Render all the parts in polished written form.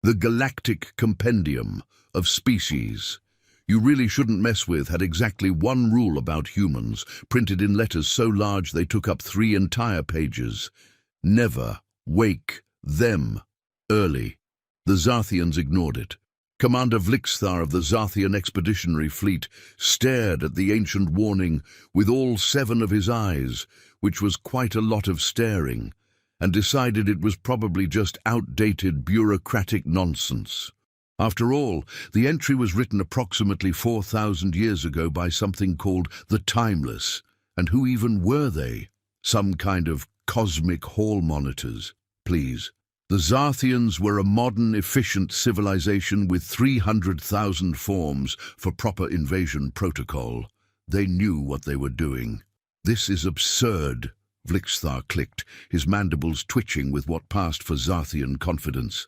The Galactic Compendium of Species you really shouldn't mess with had exactly one rule about humans, printed in letters so large they took up 3 entire pages. Never wake them early. The Zarthians ignored it. Commander Vlixthar of the Zarthian Expeditionary Fleet stared at the ancient warning with all 7 of his eyes, which was quite a lot of staring, and decided it was probably just outdated bureaucratic nonsense. After all, the entry was written approximately 4,000 years ago by something called the Timeless, and who even were they? Some kind of cosmic hall monitors, please. The Zarthians were a modern, efficient civilization with 300,000 forms for proper invasion protocol. They knew what they were doing. This is absurd, Vlixthar clicked, his mandibles twitching with what passed for Zarthian confidence.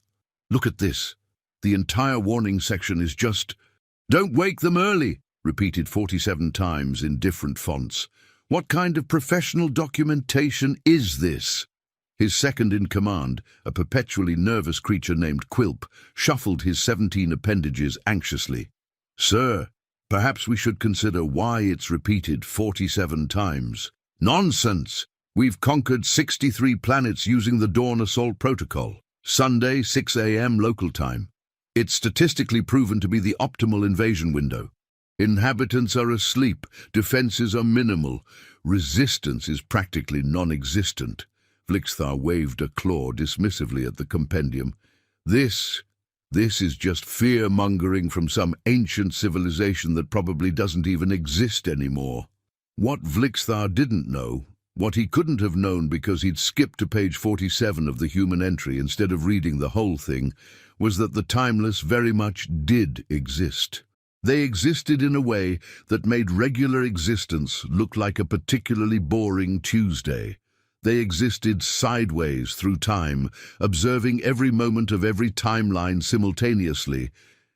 Look at this. The entire warning section is just, "Don't wake them early," repeated 47 times in different fonts. What kind of professional documentation is this? His second-in-command, a perpetually nervous creature named Quilp, shuffled his 17 appendages anxiously. "Sir, perhaps we should consider why it's repeated 47 times. Nonsense! We've conquered 63 planets using the Dawn Assault Protocol. Sunday, 6 a.m. local time. It's statistically proven to be the optimal invasion window. Inhabitants are asleep, defenses are minimal, resistance is practically non-existent." Vlixthar waved a claw dismissively at the compendium. This is just fear-mongering from some ancient civilization that probably doesn't even exist anymore. What Vlixthar didn't know, what he couldn't have known because he'd skipped to page 47 of the human entry instead of reading the whole thing, was that the Timeless very much did exist. They existed in a way that made regular existence look like a particularly boring Tuesday. They existed sideways through time, observing every moment of every timeline simultaneously,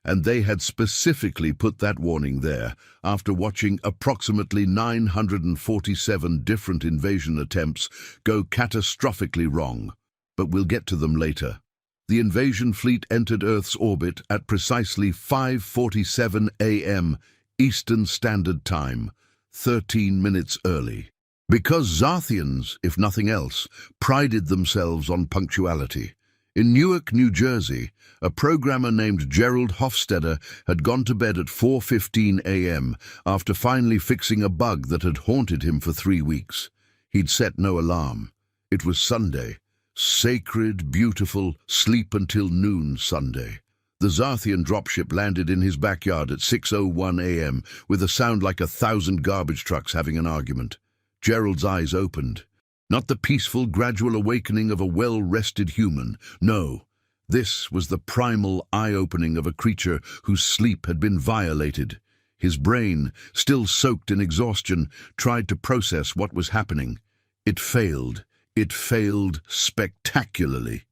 and they had specifically put that warning there after watching approximately 947 different invasion attempts go catastrophically wrong. But we'll get to them later. The invasion fleet entered Earth's orbit at precisely 5:47 a.m. Eastern Standard Time, 13 minutes early. Because Zarthians, if nothing else, prided themselves on punctuality. In Newark, New Jersey, a programmer named Gerald Hofstadter had gone to bed at 4:15 a.m. after finally fixing a bug that had haunted him for 3 weeks. He'd set no alarm. It was Sunday. Sacred, beautiful, sleep until noon Sunday. The Zarthian dropship landed in his backyard at 6:01 a.m. with a sound like 1,000 garbage trucks having an argument. Gerald's eyes opened. Not the peaceful, gradual awakening of a well-rested human. No, this was the primal eye-opening of a creature whose sleep had been violated. His brain, still soaked in exhaustion, tried to process what was happening. It failed. It failed spectacularly.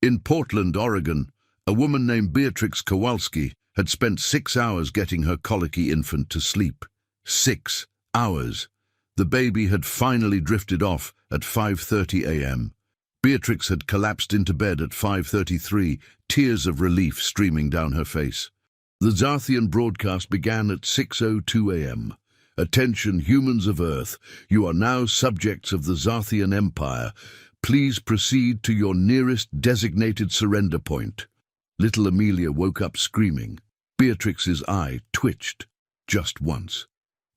In Portland, Oregon, a woman named Beatrix Kowalski had spent 6 hours getting her colicky infant to sleep. 6 hours. The baby had finally drifted off at 5:30 a.m. Beatrix had collapsed into bed at 5:33, tears of relief streaming down her face. The Zarthian broadcast began at 6:02 a.m. "Attention, humans of Earth, you are now subjects of the Zarthian Empire. Please proceed to your nearest designated surrender point." Little Amelia woke up screaming. Beatrix's eye twitched, just once.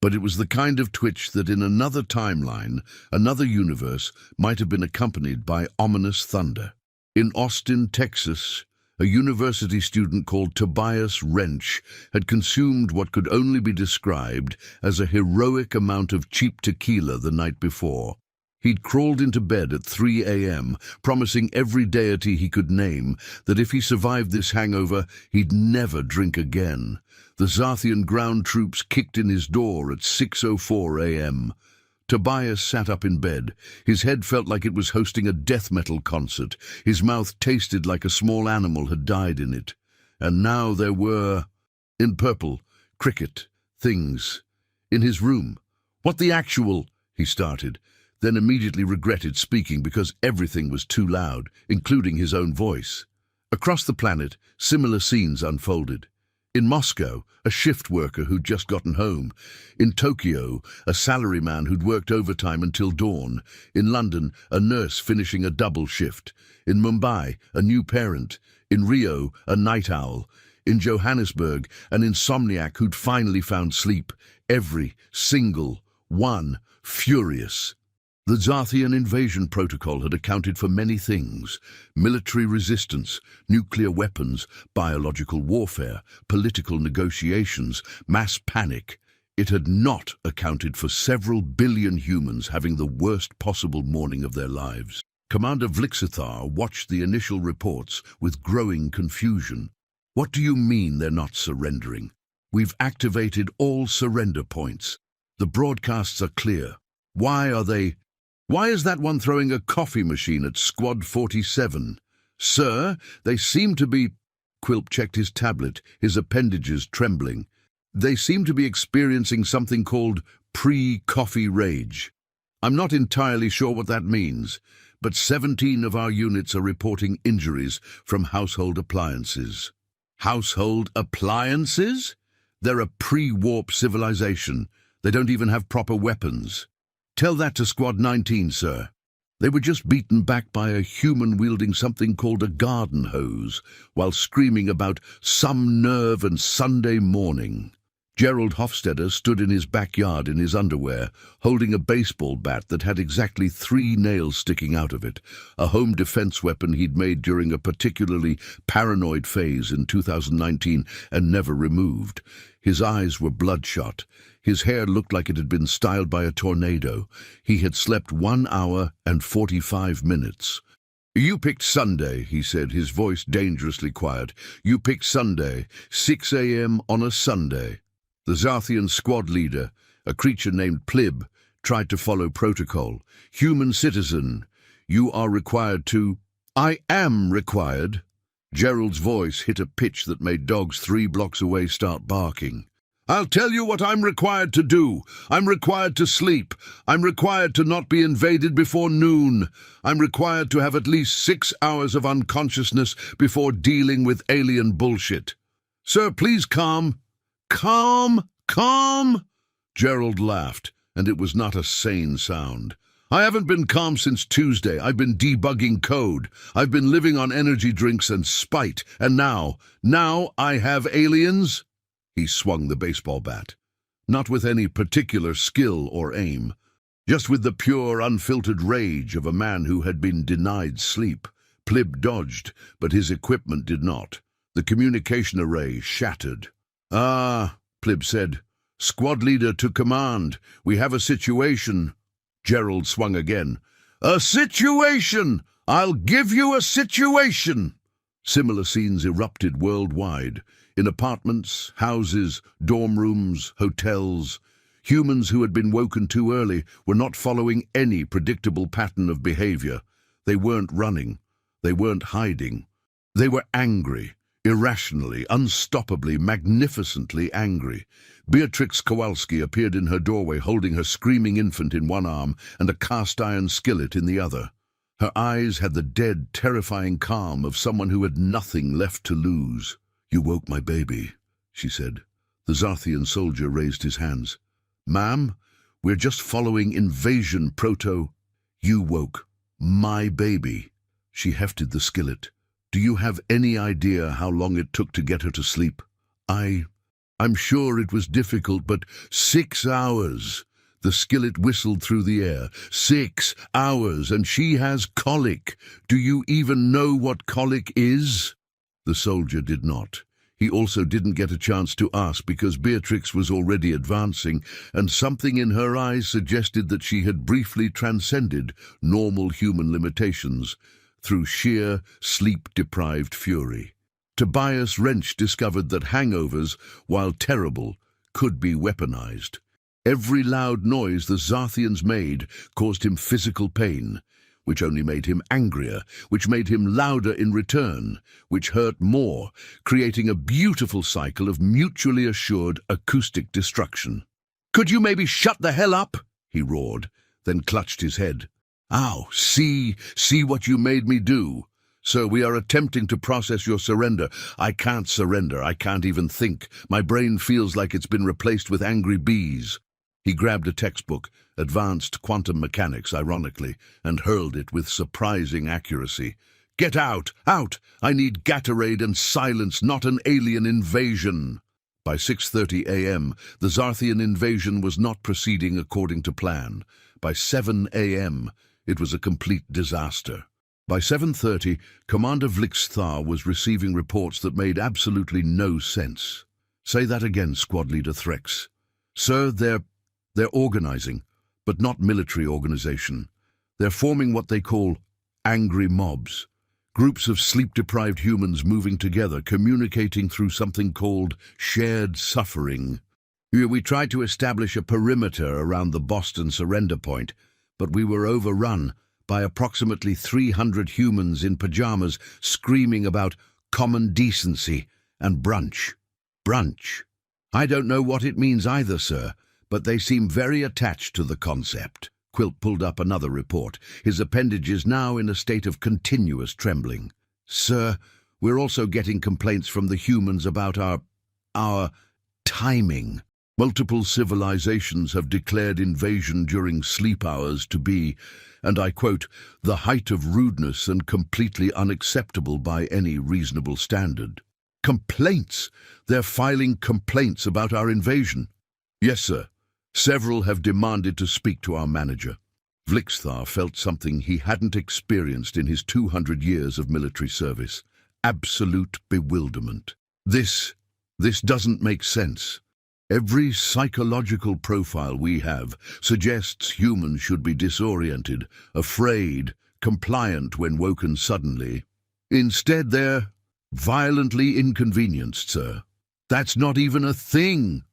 But it was the kind of twitch that in another timeline, another universe, might have been accompanied by ominous thunder. In Austin, Texas, a university student called Tobias Wrench had consumed what could only be described as a heroic amount of cheap tequila the night before. He'd crawled into bed at 3 a.m., promising every deity he could name that if he survived this hangover, he'd never drink again. The Zarthian ground troops kicked in his door at 6:04 a.m. Tobias sat up in bed. His head felt like it was hosting a death metal concert. His mouth tasted like a small animal had died in it. And now there were, in purple, cricket, things, in his room. "What the actual?" he started, then immediately regretted speaking because everything was too loud, including his own voice. Across the planet, similar scenes unfolded. In Moscow, a shift worker who'd just gotten home. In Tokyo, a salaryman who'd worked overtime until dawn. In London, a nurse finishing a double shift. In Mumbai, a new parent. In Rio, a night owl. In Johannesburg, an insomniac who'd finally found sleep. Every single one furious. The Zarthian invasion protocol had accounted for many things: military resistance, nuclear weapons, biological warfare, political negotiations, mass panic. It had not accounted for several billion humans having the worst possible morning of their lives. Commander Vlixithar watched the initial reports with growing confusion. What do you mean they're not surrendering? We've activated all surrender points. The broadcasts are clear. Why is that one throwing a coffee machine at Squad 47? Sir, they seem to be... Quilp checked his tablet, his appendages trembling. They seem to be experiencing something called pre-coffee rage. I'm not entirely sure what that means, but 17 of our units are reporting injuries from household appliances. Household appliances? They're a pre-warp civilization. They don't even have proper weapons. Tell that to Squad 19, sir. They were just beaten back by a human wielding something called a garden hose while screaming about some nerve and Sunday morning. Gerald Hofstadter stood in his backyard in his underwear, holding a baseball bat that had exactly 3 nails sticking out of it, a home defense weapon he'd made during a particularly paranoid phase in 2019 and never removed. His eyes were bloodshot. His hair looked like it had been styled by a tornado. He had slept 1 hour and 45 minutes. You picked Sunday, he said, his voice dangerously quiet. You picked Sunday, 6 a.m. on a Sunday. The Zarthian squad leader, a creature named Plib, tried to follow protocol. Human citizen, you are required to... I am required. Gerald's voice hit a pitch that made dogs 3 blocks away start barking. I'll tell you what I'm required to do. I'm required to sleep. I'm required to not be invaded before noon. I'm required to have at least 6 hours of unconsciousness before dealing with alien bullshit. Sir, please calm. Calm? Gerald laughed, and it was not a sane sound. I haven't been calm since Tuesday. I've been debugging code. I've been living on energy drinks and spite. And now I have aliens? He swung the baseball bat, not with any particular skill or aim, just with the pure, unfiltered rage of a man who had been denied sleep. Plib dodged, but his equipment did not. The communication array shattered. Ah, Plib said. Squad leader to command. We have a situation. Gerald swung again. A situation! I'll give you a situation! Similar scenes erupted worldwide. In apartments, houses, dorm rooms, hotels, humans who had been woken too early were not following any predictable pattern of behavior. They weren't running. They weren't hiding. They were angry, irrationally, unstoppably, magnificently angry. Beatrix Kowalski appeared in her doorway holding her screaming infant in one arm and a cast-iron skillet in the other. Her eyes had the dead, terrifying calm of someone who had nothing left to lose. You woke my baby, she said. The Zarthian soldier raised his hands. Ma'am, we're just following invasion proto. You woke my baby. She hefted the skillet. Do you have any idea how long it took to get her to sleep? I'm sure it was difficult, but 6 hours. The skillet whistled through the air. 6 hours, and she has colic. Do you even know what colic is? The soldier did not. He also didn't get a chance to ask because Beatrix was already advancing, and something in her eyes suggested that she had briefly transcended normal human limitations through sheer, sleep-deprived fury. Tobias Wrench discovered that hangovers, while terrible, could be weaponized. Every loud noise the Zarthians made caused him physical pain, which only made him angrier, which made him louder in return, which hurt more, creating a beautiful cycle of mutually assured acoustic destruction. Could you maybe shut the hell up? He roared, then clutched his head. Ow, see what you made me do. Sir, we are attempting to process your surrender. I can't surrender. I can't even think. My brain feels like it's been replaced with angry bees. He grabbed a textbook, Advanced Quantum Mechanics, ironically, and hurled it with surprising accuracy. Get out! Out! I need Gatorade and silence, not an alien invasion. By 6:30 a.m., the Zarthian invasion was not proceeding according to plan. By 7 a.m., it was a complete disaster. By 7:30, Commander Vlixthar was receiving reports that made absolutely no sense. Say that again, Squad Leader Threx. Sir, they're organizing, but not military organization. They're forming what they call angry mobs. Groups of sleep-deprived humans moving together, communicating through something called shared suffering. We tried to establish a perimeter around the Boston surrender point, but we were overrun by approximately 300 humans in pajamas screaming about common decency and brunch. Brunch. I don't know what it means either, sir, but they seem very attached to the concept. Quilt pulled up another report, his appendages now in a state of continuous trembling. Sir, we're also getting complaints from the humans about our timing. Multiple civilizations have declared invasion during sleep hours to be, and I quote, the height of rudeness and completely unacceptable by any reasonable standard. Complaints! They're filing complaints about our invasion. Yes, sir. Several have demanded to speak to our manager. Vlixthar felt something he hadn't experienced in his 200 years of military service. Absolute bewilderment. This doesn't make sense. Every psychological profile we have suggests humans should be disoriented, afraid, compliant when woken suddenly. Instead, they're violently inconvenienced, sir. That's not even a thing.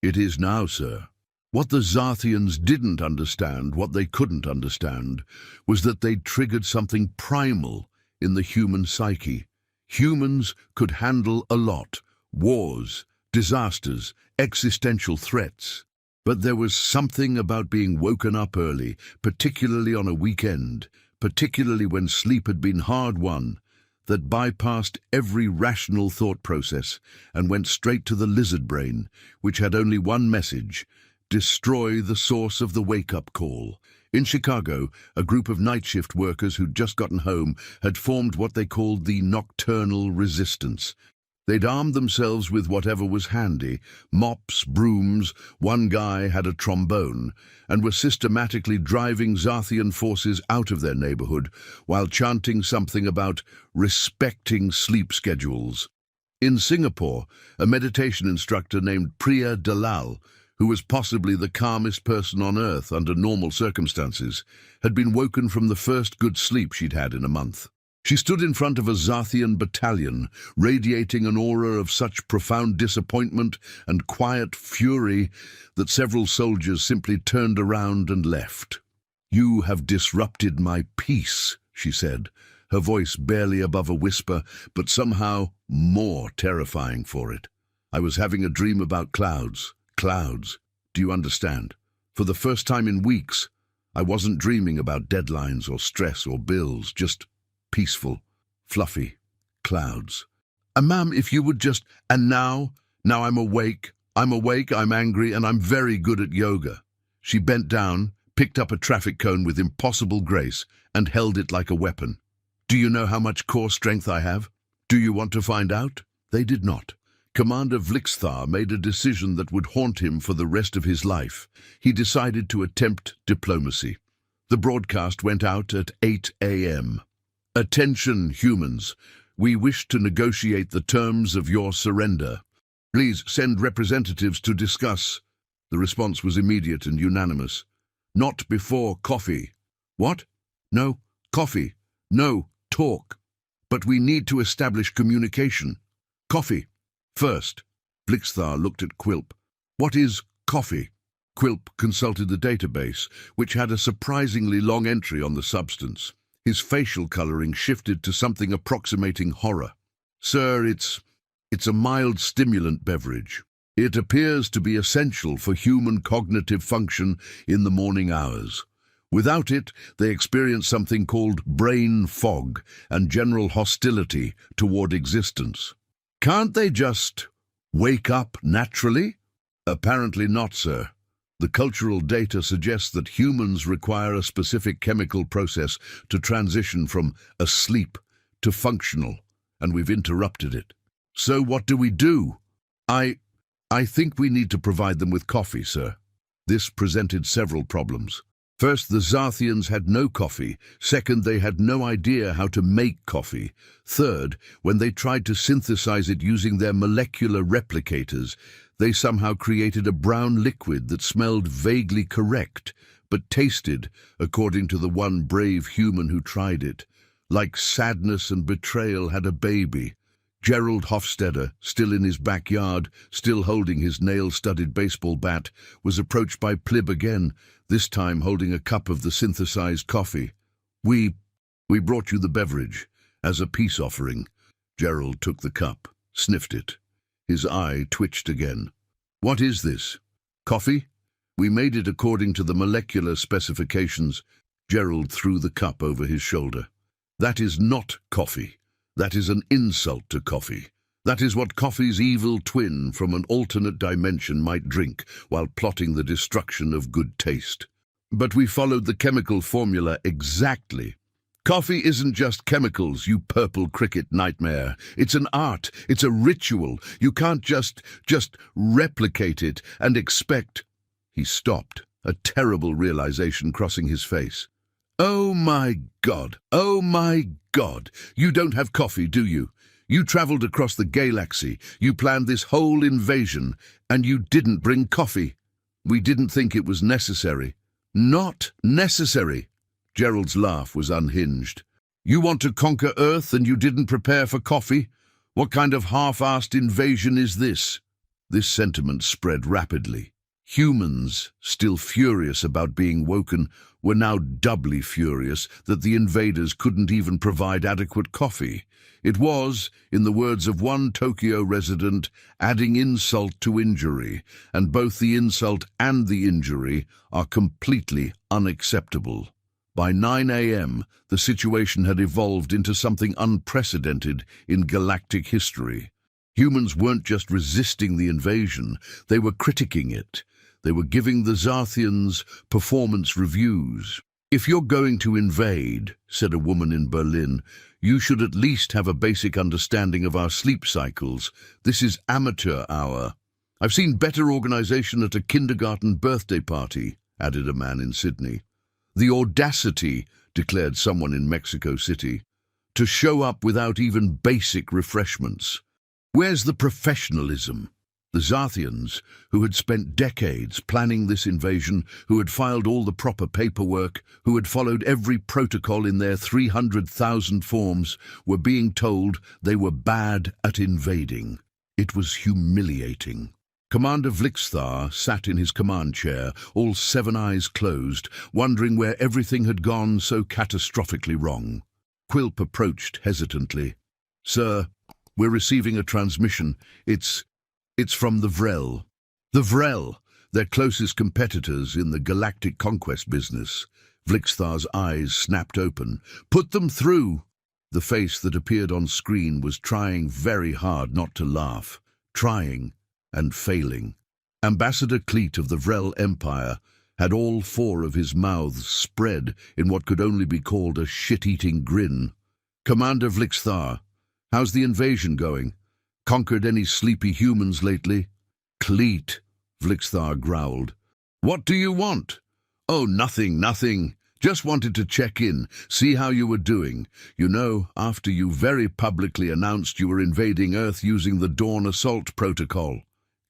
It is now, sir. What the Zarthians didn't understand, what they couldn't understand, was that they'd triggered something primal in the human psyche. Humans could handle a lot: wars, disasters, existential threats. But there was something about being woken up early, particularly on a weekend, particularly when sleep had been hard-won, that bypassed every rational thought process and went straight to the lizard brain, which had only one message: destroy the source of the wake-up call. In Chicago, a group of night shift workers who'd just gotten home had formed what they called the Nocturnal Resistance. They'd armed themselves with whatever was handy, mops, brooms, one guy had a trombone, and were systematically driving Zarthian forces out of their neighborhood while chanting something about respecting sleep schedules. In Singapore, a meditation instructor named Priya Dalal, who was possibly the calmest person on earth under normal circumstances, had been woken from the first good sleep she'd had in a month. She stood in front of a Zarthian battalion, radiating an aura of such profound disappointment and quiet fury that several soldiers simply turned around and left. "You have disrupted my peace," she said, her voice barely above a whisper, but somehow more terrifying for it. "I was having a dream about clouds. Clouds. Do you understand? For the first time in weeks, I wasn't dreaming about deadlines or stress or bills, just peaceful, fluffy clouds. Ma'am, if you would just... And now I'm awake, I'm angry, and I'm very good at yoga." She bent down, picked up a traffic cone with impossible grace, and held it like a weapon. "Do you know how much core strength I have? Do you want to find out?" They did not. Commander Vlixthar made a decision that would haunt him for the rest of his life. He decided to attempt diplomacy. The broadcast went out at 8 a.m. "Attention, humans. We wish to negotiate the terms of your surrender. Please send representatives to discuss." The response was immediate and unanimous. "Not before coffee." "What? No, coffee. No, talk. But we need to establish communication. Coffee first." Vlixthar looked at Quilp. "What is coffee?" Quilp consulted the database, which had a surprisingly long entry on the substance. His facial coloring shifted to something approximating horror. "Sir, it's a mild stimulant beverage. It appears to be essential for human cognitive function in the morning hours. Without it, they experience something called brain fog and general hostility toward existence. Can't they just wake up naturally? Apparently not, sir. The cultural data suggests that humans require a specific chemical process to transition from asleep to functional, and we've interrupted it. So what do we do? I think we need to provide them with coffee, sir. This presented several problems. First, the Zarthians had no coffee. Second, they had no idea how to make coffee. Third, when they tried to synthesize it using their molecular replicators, they somehow created a brown liquid that smelled vaguely correct, but tasted, according to the one brave human who tried it, like sadness and betrayal had a baby. Gerald Hofstadter, still in his backyard, still holding his nail-studded baseball bat, was approached by Plib again, this time holding a cup of the synthesized coffee. We brought you the beverage, as a peace offering. Gerald took the cup, sniffed it. His eye twitched again. What is this? Coffee? We made it according to the molecular specifications. Gerald threw the cup over his shoulder. That is not coffee. That is an insult to coffee. That is what coffee's evil twin from an alternate dimension might drink while plotting the destruction of good taste. But we followed the chemical formula exactly. Coffee isn't just chemicals, you purple cricket nightmare. It's an art. It's a ritual. You can't just replicate it and expect... He stopped, a terrible realization crossing his face. Oh my God! Oh my God! You don't have coffee, do you? You traveled across the galaxy, you planned this whole invasion, and you didn't bring coffee. We didn't think it was necessary. Not necessary. Gerald's laugh was unhinged. You want to conquer Earth and you didn't prepare for coffee? What kind of half-assed invasion is this? This sentiment spread rapidly. Humans, still furious about being woken, were now doubly furious that the invaders couldn't even provide adequate coffee. It was, in the words of one Tokyo resident, adding insult to injury, and both the insult and the injury are completely unacceptable. By 9 a.m., the situation had evolved into something unprecedented in galactic history. Humans weren't just resisting the invasion, they were critiquing it. They were giving the Zarthians performance reviews. If you're going to invade, said a woman in Berlin, you should at least have a basic understanding of our sleep cycles. This is amateur hour. I've seen better organization at a kindergarten birthday party, added a man in Sydney. The audacity, declared someone in Mexico City, to show up without even basic refreshments. Where's the professionalism? The Zarthians, who had spent decades planning this invasion, who had filed all the proper paperwork, who had followed every protocol in their 300,000 forms, were being told they were bad at invading. It was humiliating. Commander Vlixthar sat in his command chair, all 7 eyes closed, wondering where everything had gone so catastrophically wrong. Quilp approached hesitantly. Sir, we're receiving a transmission. It's from the Vrel. The Vrel, their closest competitors in the galactic conquest business. Vlixthar's eyes snapped open. Put them through! The face that appeared on screen was trying very hard not to laugh. Trying and failing. Ambassador Kleet of the Vrel Empire had all 4 of his mouths spread in what could only be called a shit-eating grin. Commander Vlixthar, how's the invasion going? Conquered any sleepy humans lately? Kleet, Vlixthar growled. What do you want? Oh, nothing. Just wanted to check in, see how you were doing. You know, after you very publicly announced you were invading Earth using the Dawn Assault Protocol.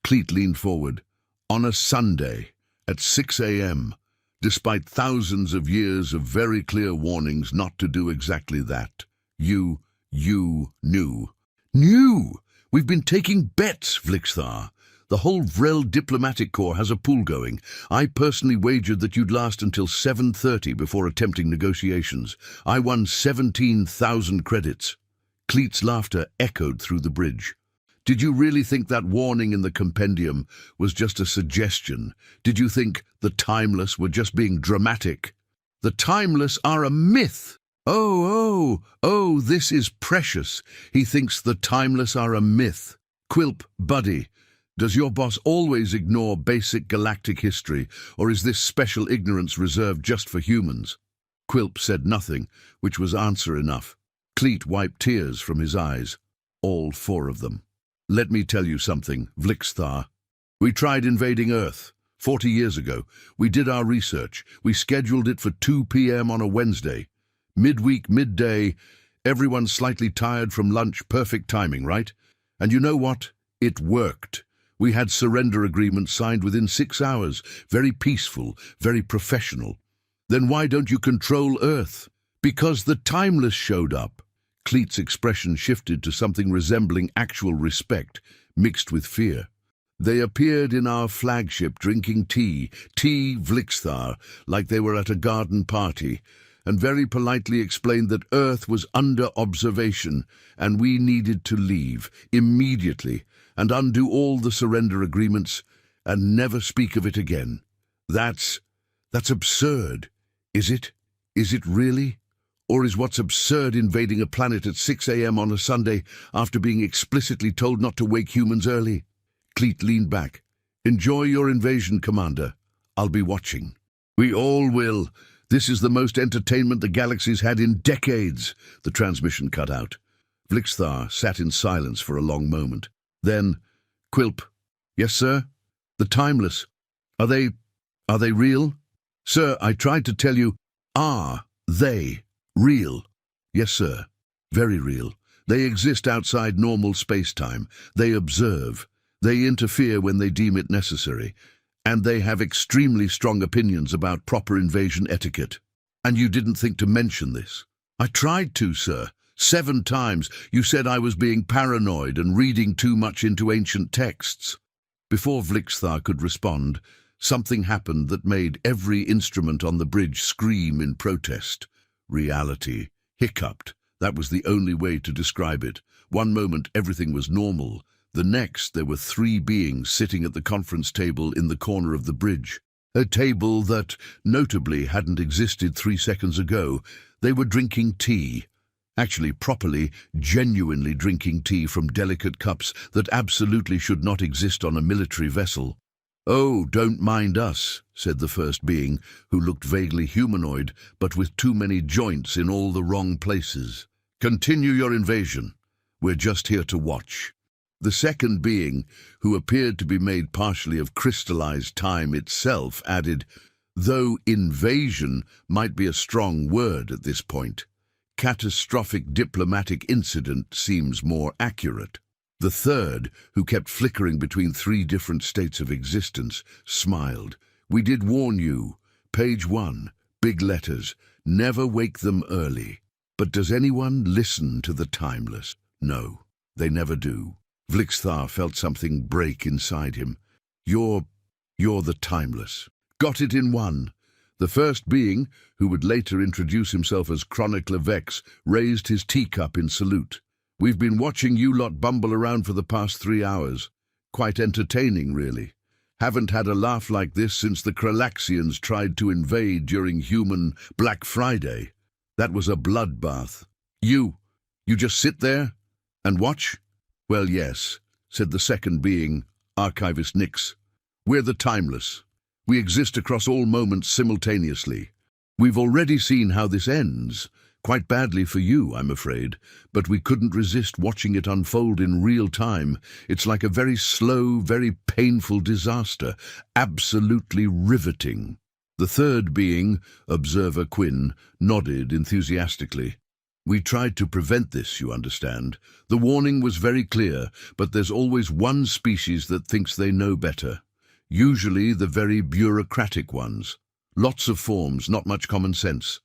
Kleet leaned forward. On a Sunday, at 6 a.m., despite thousands of years of very clear warnings not to do exactly that. You knew. Knew! We've been taking bets, Vlixthar. The whole Vrel diplomatic corps has a pool going. I personally wagered that you'd last until 7:30 before attempting negotiations. I won 17,000 credits. Kleet's laughter echoed through the bridge. Did you really think that warning in the compendium was just a suggestion? Did you think the Timeless were just being dramatic? The timeless are a myth. Oh, this is precious. He thinks the timeless are a myth. Quilp, buddy, does your boss always ignore basic galactic history, or is this special ignorance reserved just for humans? Quilp said nothing, which was answer enough. Cleet wiped tears from his eyes. All four of them. Let me tell you something, Vlixthar. We tried invading Earth. 40 years ago. We did our research. We scheduled it for 2 p.m. on a Wednesday. Midweek, midday, everyone slightly tired from lunch, perfect timing, right? And you know what? It worked. We had surrender agreements signed within 6 hours. Very peaceful, very professional. Then why don't you control Earth? Because the timeless showed up. Cleet's expression shifted to something resembling actual respect, mixed with fear. They appeared in our flagship drinking tea Vlixthar, like they were at a garden party, and very politely explained that Earth was under observation and we needed to leave immediately and undo all the surrender agreements and never speak of it again. That's absurd. Is it? Is it really? Or is what's absurd invading a planet at 6 a.m. on a Sunday after being explicitly told not to wake humans early? Cleet leaned back. Enjoy your invasion, Commander. I'll be watching. We all will. This is the most entertainment the galaxy's had in decades. The transmission cut out. Vlixthar sat in silence for a long moment. Then, Quilp. Yes, sir? The timeless. Are they real? Sir, I tried to tell you. Are they real? Yes, sir. Very real. They exist outside normal space-time. They observe. They interfere when they deem it necessary, and they have extremely strong opinions about proper invasion etiquette. And you didn't think to mention this. I tried to, sir. 7 times. You said I was being paranoid and reading too much into ancient texts. Before Vlixthar could respond, something happened that made every instrument on the bridge scream in protest. Reality. Hiccuped. That was the only way to describe it. One moment everything was normal. The next, there were 3 beings sitting at the conference table in the corner of the bridge. A table that, notably, hadn't existed 3 seconds ago. They were drinking tea. Actually, properly, genuinely drinking tea from delicate cups that absolutely should not exist on a military vessel. Oh, don't mind us, said the first being, who looked vaguely humanoid, but with too many joints in all the wrong places. Continue your invasion. We're just here to watch. The second being, who appeared to be made partially of crystallized time itself, added, though invasion might be a strong word at this point. Catastrophic diplomatic incident seems more accurate. The third, who kept flickering between 3 different states of existence, smiled. We did warn you. Page 1, big letters. Never wake them early. But does anyone listen to the timeless? No, they never do. Vlixthar felt something break inside him. You're the timeless. Got it in one. The first being, who would later introduce himself as Chronicler Vex, raised his teacup in salute. We've been watching you lot bumble around for the past 3 hours. Quite entertaining, really. Haven't had a laugh like this since the Kralaxians tried to invade during human Black Friday. That was a bloodbath. You just sit there and watch? Well, yes, said the second being, Archivist Nyx. We're the timeless. We exist across all moments simultaneously. We've already seen how this ends. Quite badly for you, I'm afraid, but we couldn't resist watching it unfold in real time. It's like a very slow, very painful disaster. Absolutely riveting. The third being, Observer Quinn, nodded enthusiastically. We tried to prevent this, you understand. The warning was very clear, but there's always one species that thinks they know better. Usually the very bureaucratic ones. Lots of forms, not much common sense.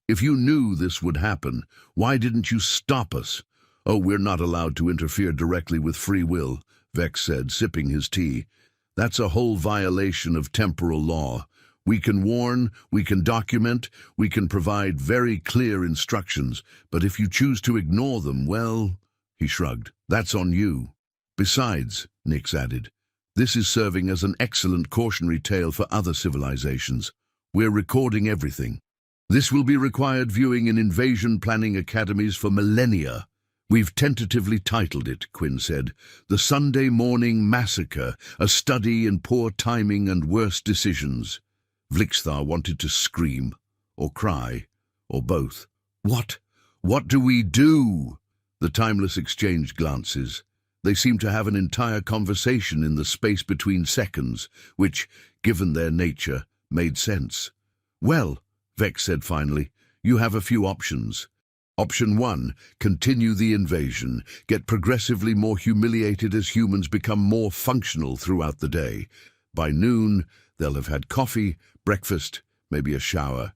If you knew this would happen, why didn't you stop us? Oh, we're not allowed to interfere directly with free will, Vex said, sipping his tea. That's a whole violation of temporal law. We can warn, we can document, we can provide very clear instructions, but if you choose to ignore them, well, he shrugged, that's on you. Besides, Nyx added, this is serving as an excellent cautionary tale for other civilizations. We're recording everything. This will be required viewing in invasion planning academies for millennia. We've tentatively titled it, Quinn said, The Sunday Morning Massacre, a study in poor timing and worse decisions. Vlixthar wanted to scream, or cry, or both. What? What do we do? The Timeless exchanged glances. They seemed to have an entire conversation in the space between seconds, which, given their nature, made sense. Well, Vex said finally, you have a few options. Option 1, continue the invasion, get progressively more humiliated as humans become more functional throughout the day. By noon, they'll have had coffee, breakfast, maybe a shower.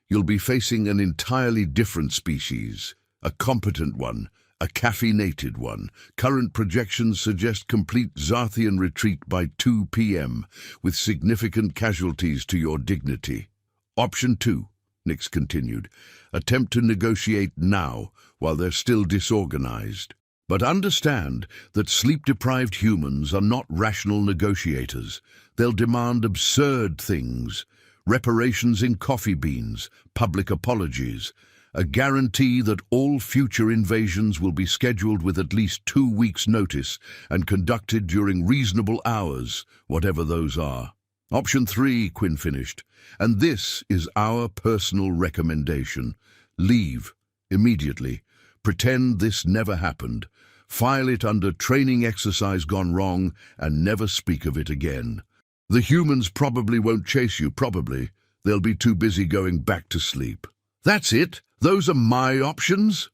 You'll be facing an entirely different species, a competent one, a caffeinated one. Current projections suggest complete Zarthian retreat by 2 p.m., with significant casualties to your dignity. Option 2, Nix continued, attempt to negotiate now while they're still disorganized. But understand that sleep-deprived humans are not rational negotiators. They'll demand absurd things, reparations in coffee beans, public apologies, a guarantee that all future invasions will be scheduled with at least 2 weeks' notice and conducted during reasonable hours, whatever those are. Option 3, Quinn finished, and this is our personal recommendation. Leave, immediately. Pretend this never happened. File it under training exercise gone wrong and never speak of it again. The humans probably won't chase you, probably. They'll be too busy going back to sleep. That's it? Those are my options?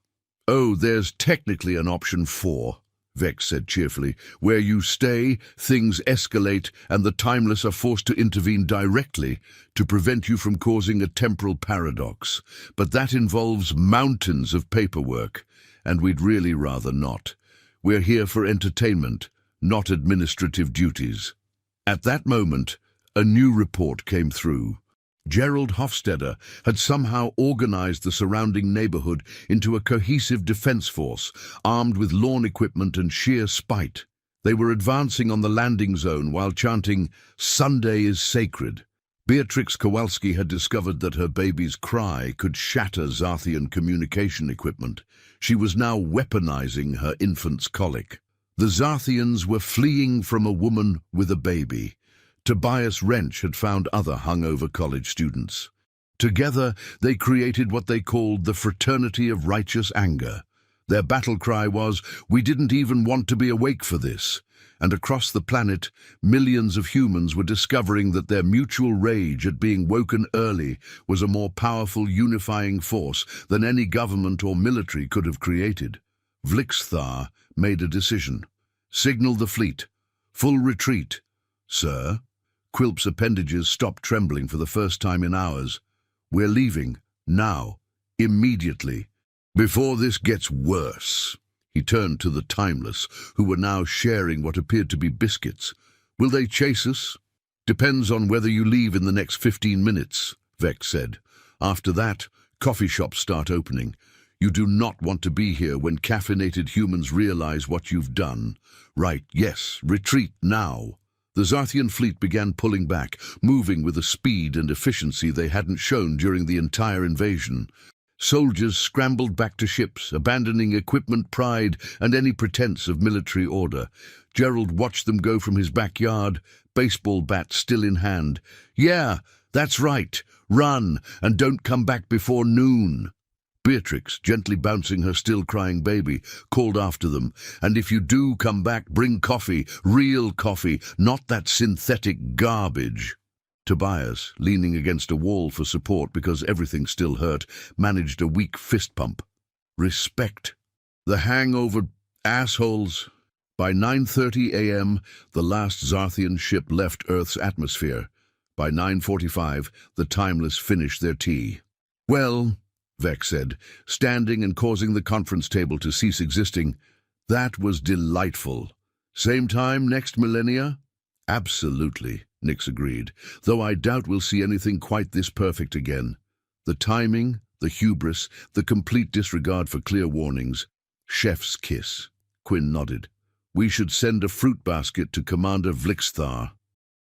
Oh, there's technically an option 4. Vex said cheerfully. Where you stay, things escalate, and the Timeless are forced to intervene directly to prevent you from causing a temporal paradox. But that involves mountains of paperwork, and we'd really rather not. We're here for entertainment, not administrative duties. At that moment, a new report came through. Gerald Hofstadter had somehow organized the surrounding neighborhood into a cohesive defense force, armed with lawn equipment and sheer spite. They were advancing on the landing zone while chanting, "Sunday is sacred." Beatrix Kowalski had discovered that her baby's cry could shatter Zarthian communication equipment. She was now weaponizing her infant's colic. The Zarthians were fleeing from a woman with a baby. Tobias Wrench had found other hungover college students. Together, they created what they called the Fraternity of Righteous Anger. Their battle cry was, "We didn't even want to be awake for this." And across the planet, millions of humans were discovering that their mutual rage at being woken early was a more powerful unifying force than any government or military could have created. Vlixthar made a decision. Signal the fleet. Full retreat. Sir? Quilp's appendages stopped trembling for the first time in hours. We're leaving. Now. Immediately. Before this gets worse. He turned to the Timeless, who were now sharing what appeared to be biscuits. Will they chase us? Depends on whether you leave in the next 15 minutes, Vex said. After that, coffee shops start opening. You do not want to be here when caffeinated humans realize what you've done. Right, yes, retreat now. The Zarthian fleet began pulling back, moving with a speed and efficiency they hadn't shown during the entire invasion. Soldiers scrambled back to ships, abandoning equipment, pride, and any pretense of military order. Gerald watched them go from his backyard, baseball bat still in hand. Yeah, that's right. Run, and don't come back before noon. Beatrix, gently bouncing her still-crying baby, called after them, and if you do come back, bring coffee, real coffee, not that synthetic garbage. Tobias, leaning against a wall for support because everything still hurt, managed a weak fist pump. Respect. The hangover assholes. By 9:30 a.m., the last Zarthian ship left Earth's atmosphere. By 9:45, the Timeless finished their tea. Well, Vex said, standing and causing the conference table to cease existing, that was delightful. Same time next millennia? Absolutely, Nix agreed, though I doubt we'll see anything quite this perfect again. The timing, the hubris, the complete disregard for clear warnings. Chef's kiss. Quinn nodded. We should send a fruit basket to Commander Vlixthar.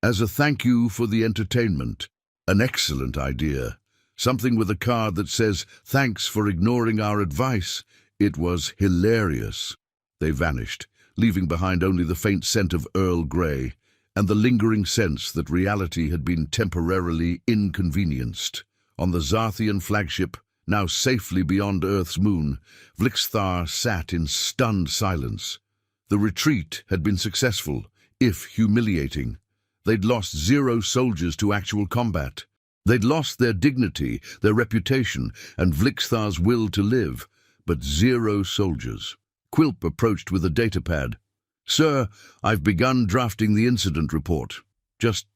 As a thank you for the entertainment. An excellent idea. Something with a card that says, "Thanks for ignoring our advice." It was hilarious. They vanished, leaving behind only the faint scent of Earl Grey and the lingering sense that reality had been temporarily inconvenienced. On the Zarthian flagship, now safely beyond Earth's moon, Vlixthar sat in stunned silence. The retreat had been successful, if humiliating. They'd lost 0 soldiers to actual combat. They'd lost their dignity, their reputation, and Vlixthar's will to live, but 0 soldiers. Quilp approached with a datapad. "Sir, I've begun drafting the incident report. Just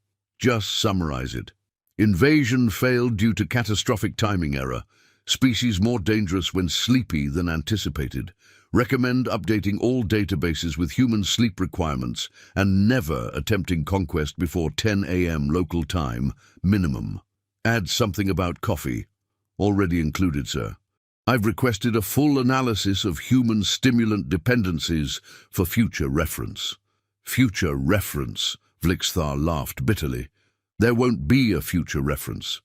summarize it. Invasion failed due to catastrophic timing error. Species more dangerous when sleepy than anticipated. Recommend updating all databases with human sleep requirements and never attempting conquest before 10 a.m. local time, minimum. Add something about coffee. Already included, sir. I've requested a full analysis of human stimulant dependencies for future reference." Future reference, Vlixthar laughed bitterly. There won't be a future reference.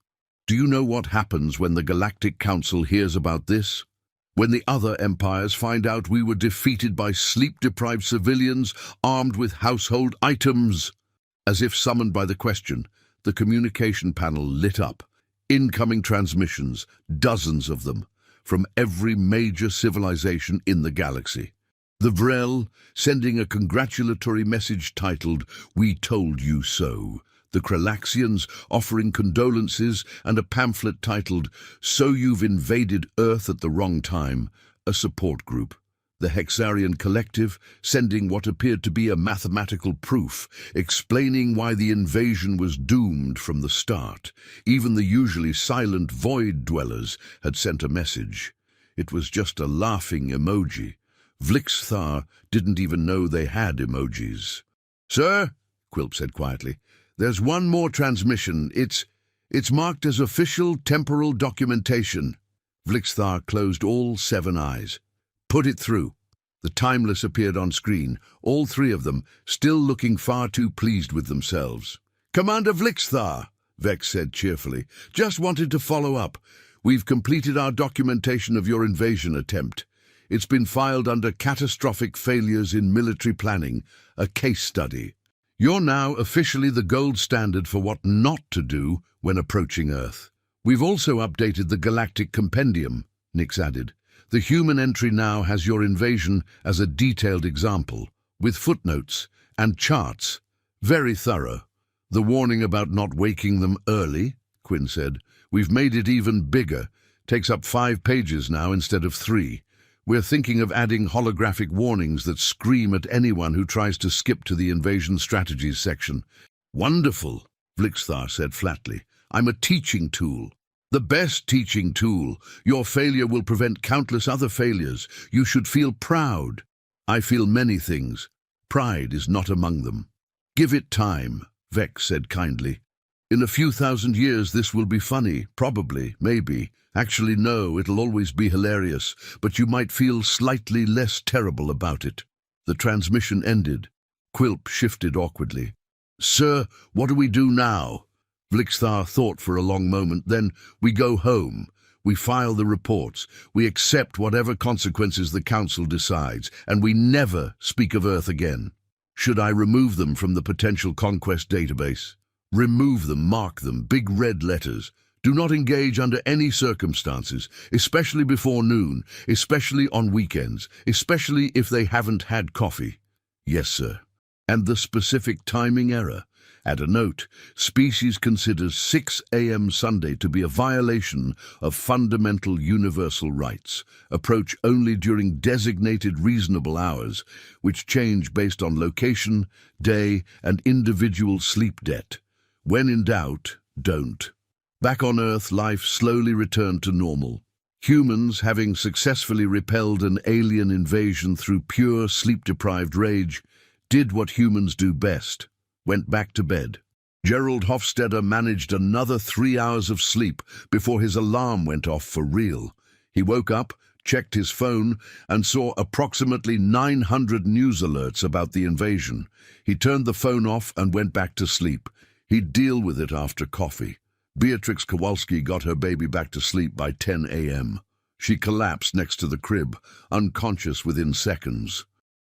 Do you know what happens when the Galactic Council hears about this? When the other empires find out we were defeated by sleep-deprived civilians armed with household items? As if summoned by the question, the communication panel lit up. Incoming transmissions, dozens of them, from every major civilization in the galaxy. The Vrel sending a congratulatory message titled, "We told you so." The Krelaxians offering condolences and a pamphlet titled, "So You've Invaded Earth at the Wrong Time," a support group. The Hexarian Collective sending what appeared to be a mathematical proof, explaining why the invasion was doomed from the start. Even the usually silent Void Dwellers had sent a message. It was just a laughing emoji. Vlixthar didn't even know they had emojis. "Sir," Quilp said quietly, "there's one more transmission. It's marked as official temporal documentation." Vlixthar closed all 7 eyes. "Put it through." The Timeless appeared on screen, all 3 of them, still looking far too pleased with themselves. "Commander Vlixthar," Vex said cheerfully, "just wanted to follow up. We've completed our documentation of your invasion attempt. It's been filed under Catastrophic Failures in Military Planning, a case study. You're now officially the gold standard for what not to do when approaching Earth. We've also updated the Galactic Compendium," Nix added. "The human entry now has your invasion as a detailed example, with footnotes and charts. Very thorough. The warning about not waking them early," Quinn said. "We've made it even bigger. Takes up 5 pages now instead of 3. We're thinking of adding holographic warnings that scream at anyone who tries to skip to the invasion strategies section." "Wonderful," Vlixthar said flatly. "I'm a teaching tool. The best teaching tool. Your failure will prevent countless other failures. You should feel proud." "I feel many things. Pride is not among them." "Give it time," Vex said kindly. "In a few thousand years this will be funny, probably, maybe. Actually, no, it'll always be hilarious, but you might feel slightly less terrible about it." The transmission ended. Quilp shifted awkwardly. "Sir, what do we do now?" Vlixthar thought for a long moment. "Then we go home. We file the reports. We accept whatever consequences the Council decides, and we never speak of Earth again." "Should I remove them from the potential conquest database?" "Remove them, mark them, big red letters. Do not engage under any circumstances, especially before noon, especially on weekends, especially if they haven't had coffee." "Yes, sir." "And the specific timing error. Add a note. Species considers 6 a.m. Sunday to be a violation of fundamental universal rights. Approach only during designated reasonable hours, which change based on location, day, and individual sleep debt. When in doubt, don't." Back on Earth, life slowly returned to normal. Humans, having successfully repelled an alien invasion through pure sleep-deprived rage, did what humans do best. Went back to bed. Gerald Hofstadter managed another 3 hours of sleep before his alarm went off for real. He woke up, checked his phone, and saw approximately 900 news alerts about the invasion. He turned the phone off and went back to sleep. He'd deal with it after coffee. Beatrix Kowalski got her baby back to sleep by 10 a.m. She collapsed next to the crib, unconscious within seconds.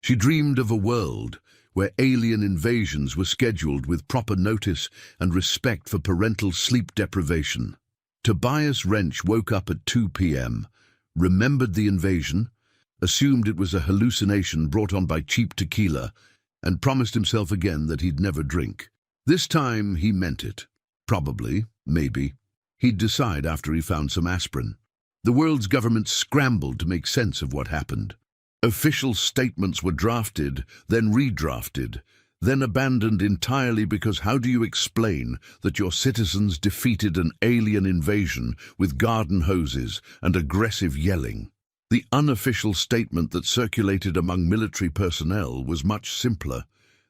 She dreamed of a world where alien invasions were scheduled with proper notice and respect for parental sleep deprivation. Tobias Wrench woke up at 2 p.m., remembered the invasion, assumed it was a hallucination brought on by cheap tequila, and promised himself again that he'd never drink. This time he meant it. Probably, maybe. He'd decide after he found some aspirin. The world's government scrambled to make sense of what happened. Official statements were drafted, then redrafted, then abandoned entirely because how do you explain that your citizens defeated an alien invasion with garden hoses and aggressive yelling? The unofficial statement that circulated among military personnel was much simpler.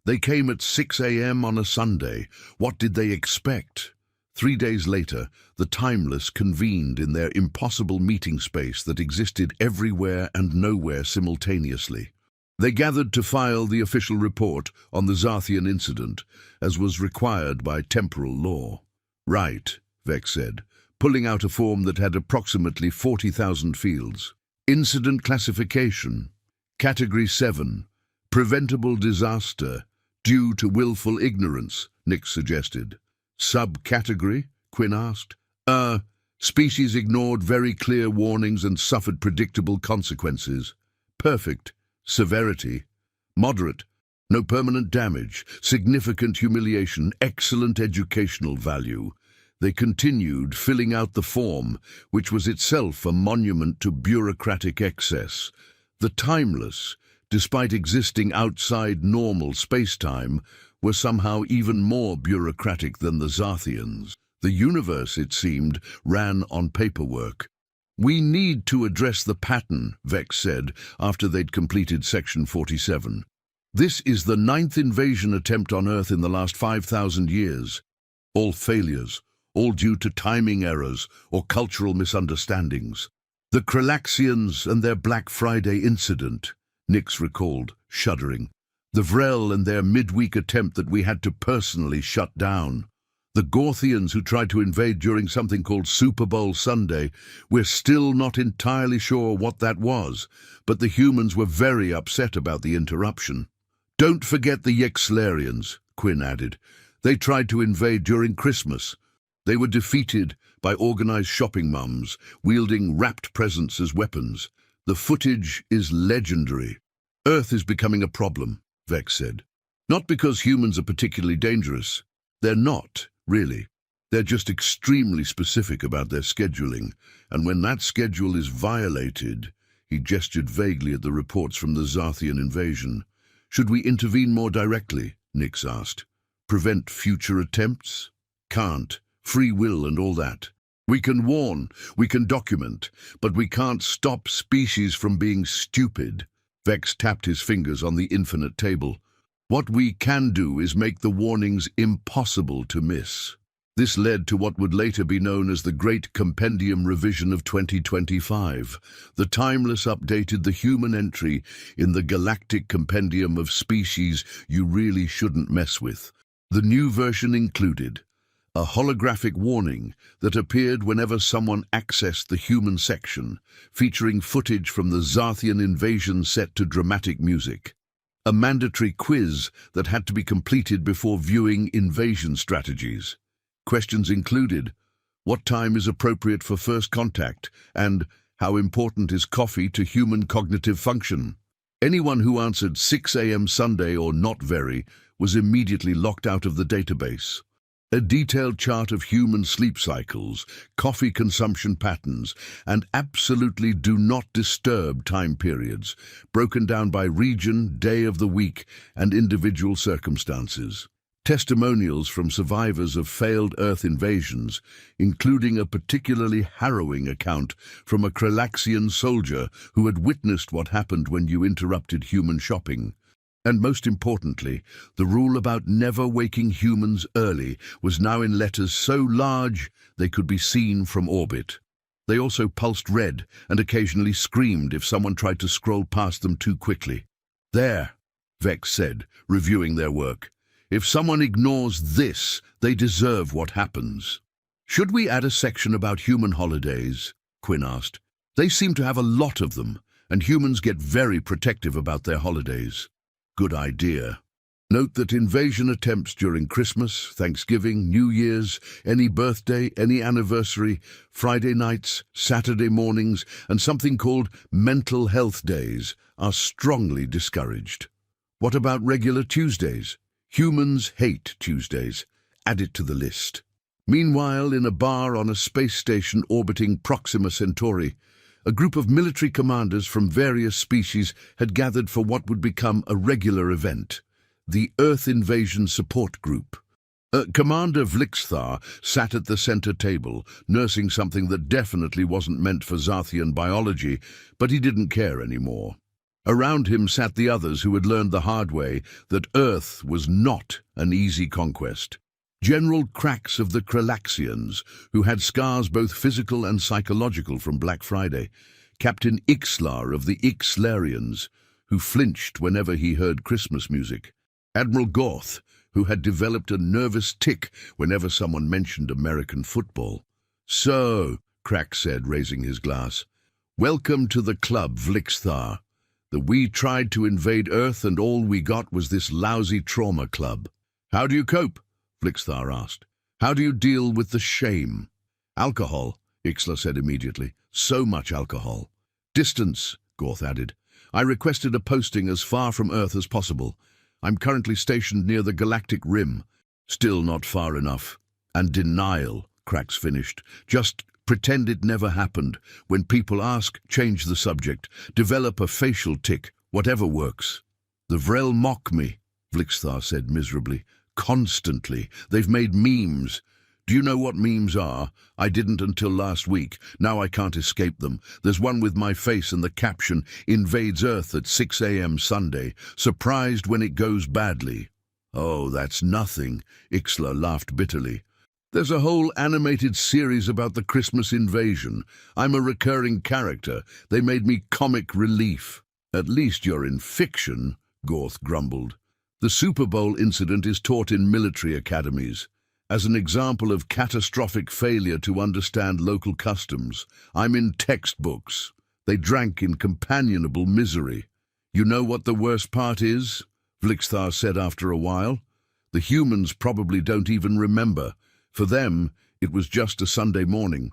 They came at 6 a.m. on a Sunday. What did they expect? 3 days later, the Timeless convened in their impossible meeting space that existed everywhere and nowhere simultaneously. They gathered to file the official report on the Zarthian incident, as was required by temporal law. Right, Vex said, pulling out a form that had approximately 40,000 fields. Incident classification. Category 7. Preventable disaster, due to willful ignorance, Nix suggested. Subcategory? Quinn asked. Species ignored very clear warnings and suffered predictable consequences. Perfect. Severity. Moderate. No permanent damage. Significant humiliation. Excellent educational value. They continued, filling out the form, which was itself a monument to bureaucratic excess. The Timeless, despite existing outside normal space-time, were somehow even more bureaucratic than the Zarthians. The universe, it seemed, ran on paperwork. We need to address the pattern, Vex said, after they'd completed Section 47. This is the 9th invasion attempt on Earth in the last 5,000 years. All failures, all due to timing errors or cultural misunderstandings. The Kralaxians and their Black Friday incident, Nix recalled, shuddering. The Vrel and their midweek attempt that we had to personally shut down. The Gorthians who tried to invade during something called Super Bowl Sunday. We're still not entirely sure what that was, but the humans were very upset about the interruption. Don't forget the Yexlarians, Quinn added. They tried to invade during Christmas. They were defeated by organized shopping mums, wielding wrapped presents as weapons. The footage is legendary. Earth is becoming a problem, Vex said. Not because humans are particularly dangerous. They're not, really. They're just extremely specific about their scheduling, and when that schedule is violated, he gestured vaguely at the reports from the Zarthian invasion. Should we intervene more directly? Nix asked. Prevent future attempts? Can't. Free will and all that. We can warn, we can document, but we can't stop species from being stupid. Vex tapped his fingers on the infinite table. What we can do is make the warnings impossible to miss. This led to what would later be known as the Great Compendium Revision of 2025. The Timeless updated the human entry in the Galactic Compendium of Species You Really Shouldn't Mess With. The new version included a holographic warning that appeared whenever someone accessed the human section, featuring footage from the Zarthian invasion set to dramatic music. A mandatory quiz that had to be completed before viewing invasion strategies. Questions included, what time is appropriate for first contact, and how important is coffee to human cognitive function? Anyone who answered 6 a.m. Sunday or not very was immediately locked out of the database. A detailed chart of human sleep cycles, coffee consumption patterns, and absolutely do not disturb time periods, broken down by region, day of the week, and individual circumstances. Testimonials from survivors of failed Earth invasions, including a particularly harrowing account from a Kralaxian soldier who had witnessed what happened when you interrupted human shopping. And most importantly, the rule about never waking humans early was now in letters so large they could be seen from orbit. They also pulsed red and occasionally screamed if someone tried to scroll past them too quickly. There, Vex said, reviewing their work. If someone ignores this, they deserve what happens. Should we add a section about human holidays? Quinn asked. They seem to have a lot of them, and humans get very protective about their holidays. Good idea. Note that invasion attempts during Christmas, Thanksgiving, New Year's, any birthday, any anniversary, Friday nights, Saturday mornings, and something called mental health days are strongly discouraged. What about regular Tuesdays? Humans hate Tuesdays. Add it to the list. Meanwhile, in a bar on a space station orbiting Proxima Centauri, a group of military commanders from various species had gathered for what would become a regular event, the Earth Invasion Support Group. Commander Vlixthar sat at the center table, nursing something that definitely wasn't meant for Zarthian biology, but he didn't care anymore. Around him sat the others who had learned the hard way that Earth was not an easy conquest. General Krax of the Kralaxians, who had scars both physical and psychological from Black Friday. Captain Ixlar of the Ixlarians, who flinched whenever he heard Christmas music. Admiral Gorth, who had developed a nervous tic whenever someone mentioned American football. "So," Krax said, raising his glass, "welcome to the club, Vlixthar. We tried to invade Earth and all we got was this lousy trauma club. How do you cope?" Vlixthar asked. "How do you deal with the shame?" "Alcohol," Ixla said immediately. "So much alcohol." "Distance," Gorth added. "I requested a posting as far from Earth as possible. I'm currently stationed near the galactic rim." "Still not far enough." "And denial," Krax finished. "Just pretend it never happened. When people ask, change the subject. Develop a facial tic, whatever works." "The Vrel mock me," Vlixthar said miserably. "Constantly. They've made memes. Do you know what memes are? I didn't until last week. Now I can't escape them. There's one with my face and the caption, 'Invades Earth at 6 a.m. Sunday. Surprised when it goes badly.'" "Oh, that's nothing," Ixla laughed bitterly. "There's a whole animated series about the Christmas invasion. I'm a recurring character. They made me comic relief." "At least you're in fiction," Gorth grumbled. "The Super Bowl incident is taught in military academies. As an example of catastrophic failure to understand local customs, I'm in textbooks. They drank in companionable misery." "You know what the worst part is?" Vlixthar said after a while. "The humans probably don't even remember. For them, it was just a Sunday morning.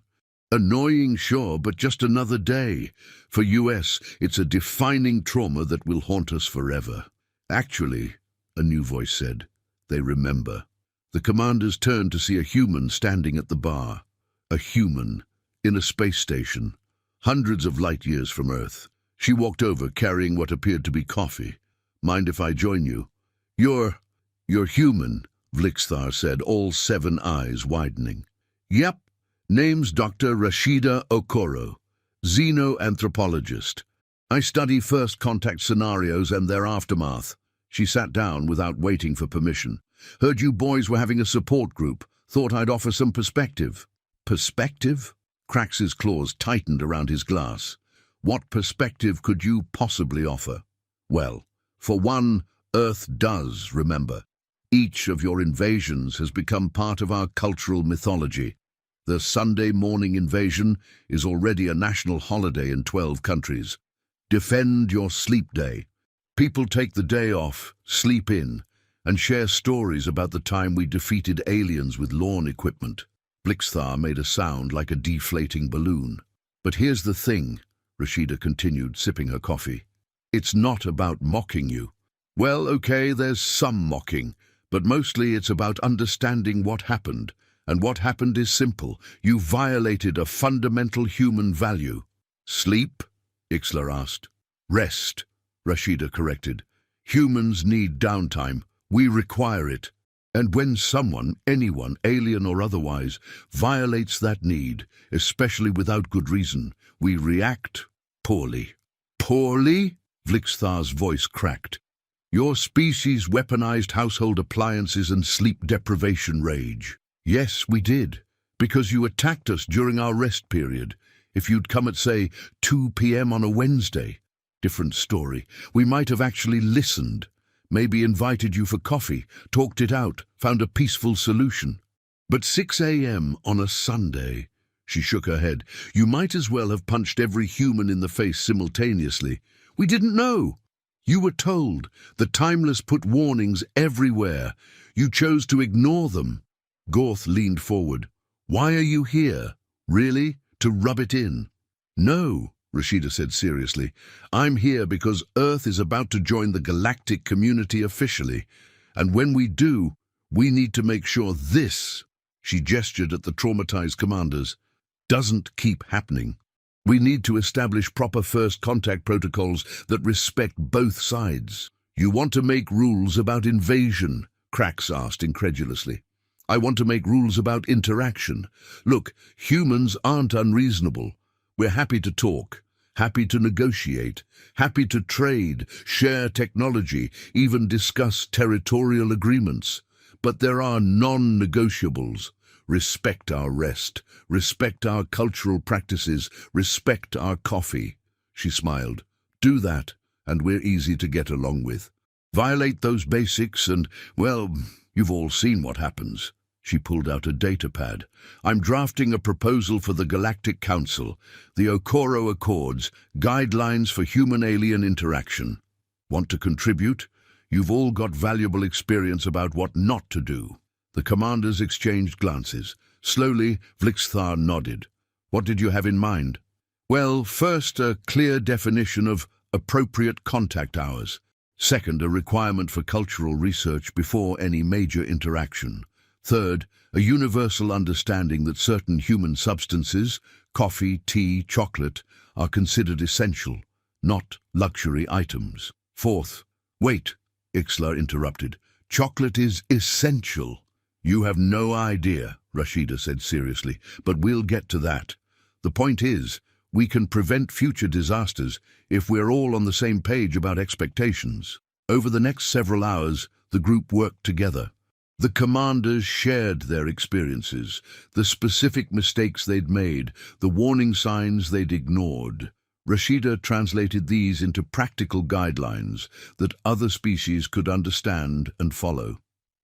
Annoying, sure, but just another day. For US, it's a defining trauma that will haunt us forever." "Actually," a new voice said, "they remember." The commanders turned to see a human standing at the bar. A human, in a space station, hundreds of light years from Earth. She walked over, carrying what appeared to be coffee. "Mind if I join you?" You're human," Vlixthar said, all 7 eyes widening. "Yep. Name's Dr. Rashida Okoro, xenoanthropologist. I study first contact scenarios and their aftermath." She sat down without waiting for permission. "Heard you boys were having a support group. Thought I'd offer some perspective." "Perspective?" Krax's claws tightened around his glass. "What perspective could you possibly offer?" "Well, for one, Earth does remember. Each of your invasions has become part of our cultural mythology. The Sunday morning invasion is already a national holiday in 12 countries. Defend your sleep day. People take the day off, sleep in, and share stories about the time we defeated aliens with lawn equipment." Vlixthar made a sound like a deflating balloon. "But here's the thing," Rashida continued, sipping her coffee. "It's not about mocking you. Well, okay, there's some mocking, but mostly it's about understanding what happened. And what happened is simple. You violated a fundamental human value." "Sleep?" Ixla asked. "Rest," Rashida corrected. "Humans need downtime. We require it. And when someone, anyone, alien or otherwise, violates that need, especially without good reason, we react poorly." "Poorly?" Vlixthar's voice cracked. "Your species weaponized household appliances and sleep deprivation rage." "Yes, we did. Because you attacked us during our rest period. If you'd come at, say, 2 p.m. on a Wednesday, different story. We might have actually listened. Maybe invited you for coffee, talked it out, found a peaceful solution." But 6 a.m. on a Sunday. She shook her head. You might as well have punched every human in the face simultaneously. We didn't know. You were told. The Timeless put warnings everywhere. You chose to ignore them. Gorth leaned forward. Why are you here? Really? To rub it in? No, Rashida said seriously. I'm here because Earth is about to join the galactic community officially. And when we do, we need to make sure this, she gestured at the traumatized commanders, doesn't keep happening. We need to establish proper first contact protocols that respect both sides. You want to make rules about invasion? Krax asked incredulously. I want to make rules about interaction. Look, humans aren't unreasonable. We're happy to talk, happy to negotiate, happy to trade, share technology, even discuss territorial agreements. But there are non-negotiables. Respect our rest, respect our cultural practices, respect our coffee. She smiled. Do that, and we're easy to get along with. Violate those basics and, well, you've all seen what happens. She pulled out a data pad. I'm drafting a proposal for the Galactic Council, the Okoro Accords, Guidelines for Human-Alien Interaction. Want to contribute? You've all got valuable experience about what not to do. The commanders exchanged glances. Slowly, Vlixthar nodded. What did you have in mind? Well, first, a clear definition of appropriate contact hours. Second, a requirement for cultural research before any major interaction. Third, a universal understanding that certain human substances, coffee, tea, chocolate, are considered essential, not luxury items. Fourth, wait, Ixla interrupted. Chocolate is essential. You have no idea, Rashida said seriously, but we'll get to that. The point is, we can prevent future disasters if we're all on the same page about expectations. Over the next several hours, the group worked together. The commanders shared their experiences, the specific mistakes they'd made, the warning signs they'd ignored. Rashida translated these into practical guidelines that other species could understand and follow.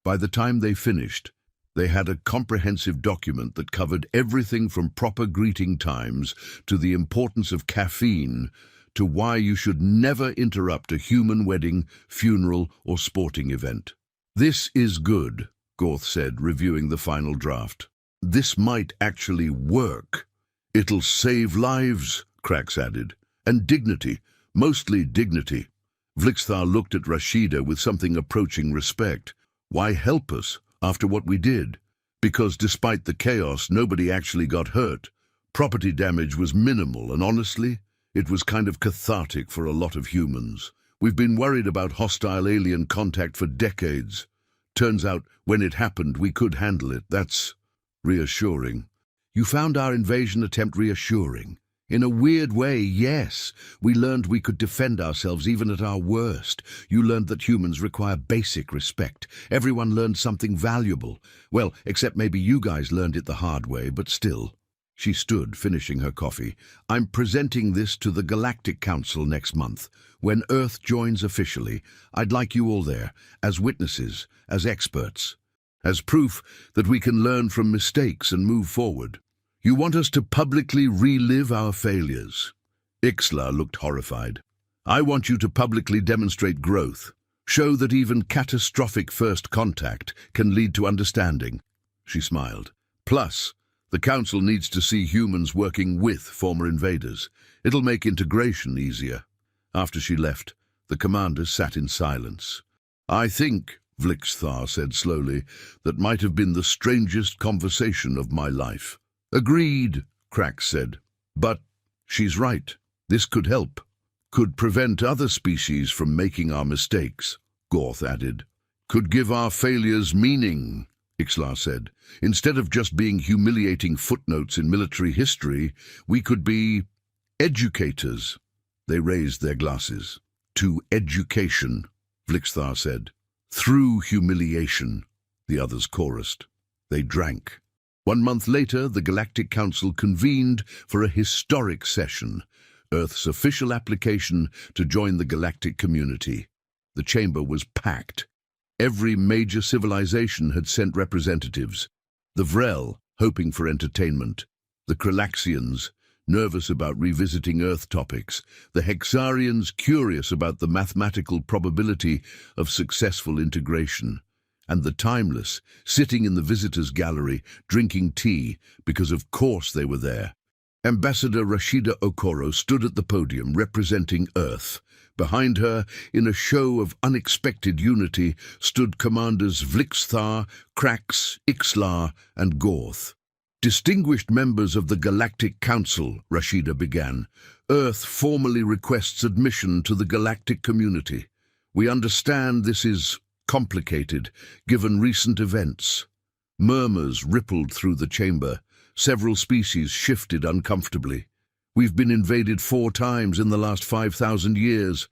By the time they finished, they had a comprehensive document that covered everything from proper greeting times to the importance of caffeine to why you should never interrupt a human wedding, funeral, or sporting event. This is good, Gorth said, reviewing the final draft. This might actually work. It'll save lives, Krax added, and dignity, mostly dignity. Vlixthar looked at Rashida with something approaching respect. Why help us after what we did? Because despite the chaos, nobody actually got hurt. Property damage was minimal, and honestly, it was kind of cathartic for a lot of humans. We've been worried about hostile alien contact for decades. Turns out, when it happened, we could handle it. That's reassuring. You found our invasion attempt reassuring? In a weird way, yes. We learned we could defend ourselves even at our worst. You learned that humans require basic respect. Everyone learned something valuable. Well, except maybe you guys learned it the hard way, but still. She stood, finishing her coffee. I'm presenting this to the Galactic Council next month. When Earth joins officially, I'd like you all there, as witnesses, as experts, as proof that we can learn from mistakes and move forward. You want us to publicly relive our failures. Ixla looked horrified. I want you to publicly demonstrate growth. Show that even catastrophic first contact can lead to understanding. She smiled. Plus, the Council needs to see humans working with former invaders. It'll make integration easier. After she left, the commanders sat in silence. I think, Vlixthar said slowly, that might have been the strangest conversation of my life. Agreed, Krax said. But she's right. This could help. Could prevent other species from making our mistakes, Gorth added. Could give our failures meaning, Ixla said. Instead of just being humiliating footnotes in military history, we could be educators. They raised their glasses. To education, Vlixthar said. Through humiliation, the others chorused. They drank. 1 month later, the Galactic Council convened for a historic session, Earth's official application to join the galactic community. The chamber was packed. Every major civilization had sent representatives. The Vrel, hoping for entertainment. The Kralaxians, nervous about revisiting Earth topics. The Hexarians, curious about the mathematical probability of successful integration. And the Timeless, sitting in the visitors' gallery, drinking tea, because of course they were there. Ambassador Rashida Okoro stood at the podium representing Earth. Behind her, in a show of unexpected unity, stood Commanders Vlixthar, Krax, Ixlar, and Gorth. Distinguished members of the Galactic Council, Rashida began. Earth formally requests admission to the galactic community. We understand this is complicated, given recent events. Murmurs rippled through the chamber. Several species shifted uncomfortably. We've been invaded 4 times in the last 5,000 years.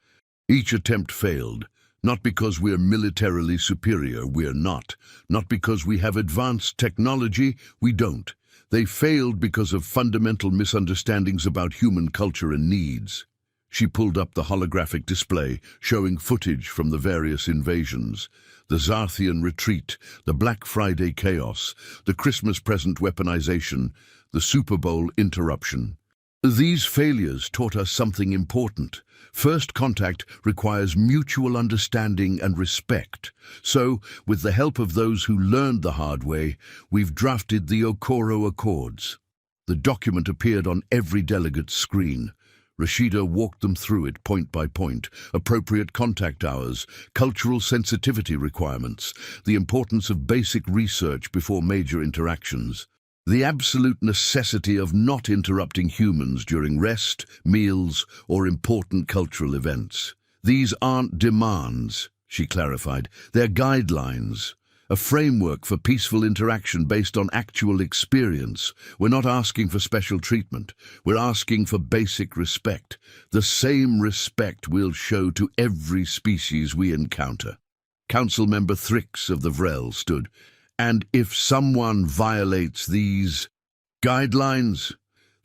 Each attempt failed. Not because we're militarily superior, we're not. Not because we have advanced technology, we don't. They failed because of fundamental misunderstandings about human culture and needs. She pulled up the holographic display, showing footage from the various invasions. The Zarthian retreat, the Black Friday chaos, the Christmas present weaponization, the Super Bowl interruption. These failures taught us something important. First contact requires mutual understanding and respect. So, with the help of those who learned the hard way, we've drafted the Okoro Accords. The document appeared on every delegate's screen. Rashida walked them through it point by point. Appropriate contact hours, cultural sensitivity requirements, the importance of basic research before major interactions. The absolute necessity of not interrupting humans during rest, meals, or important cultural events. These aren't demands, she clarified. They're guidelines, a framework for peaceful interaction based on actual experience. We're not asking for special treatment. We're asking for basic respect, the same respect we'll show to every species we encounter. Council member Thrix of the Vrel stood. And if someone violates these guidelines,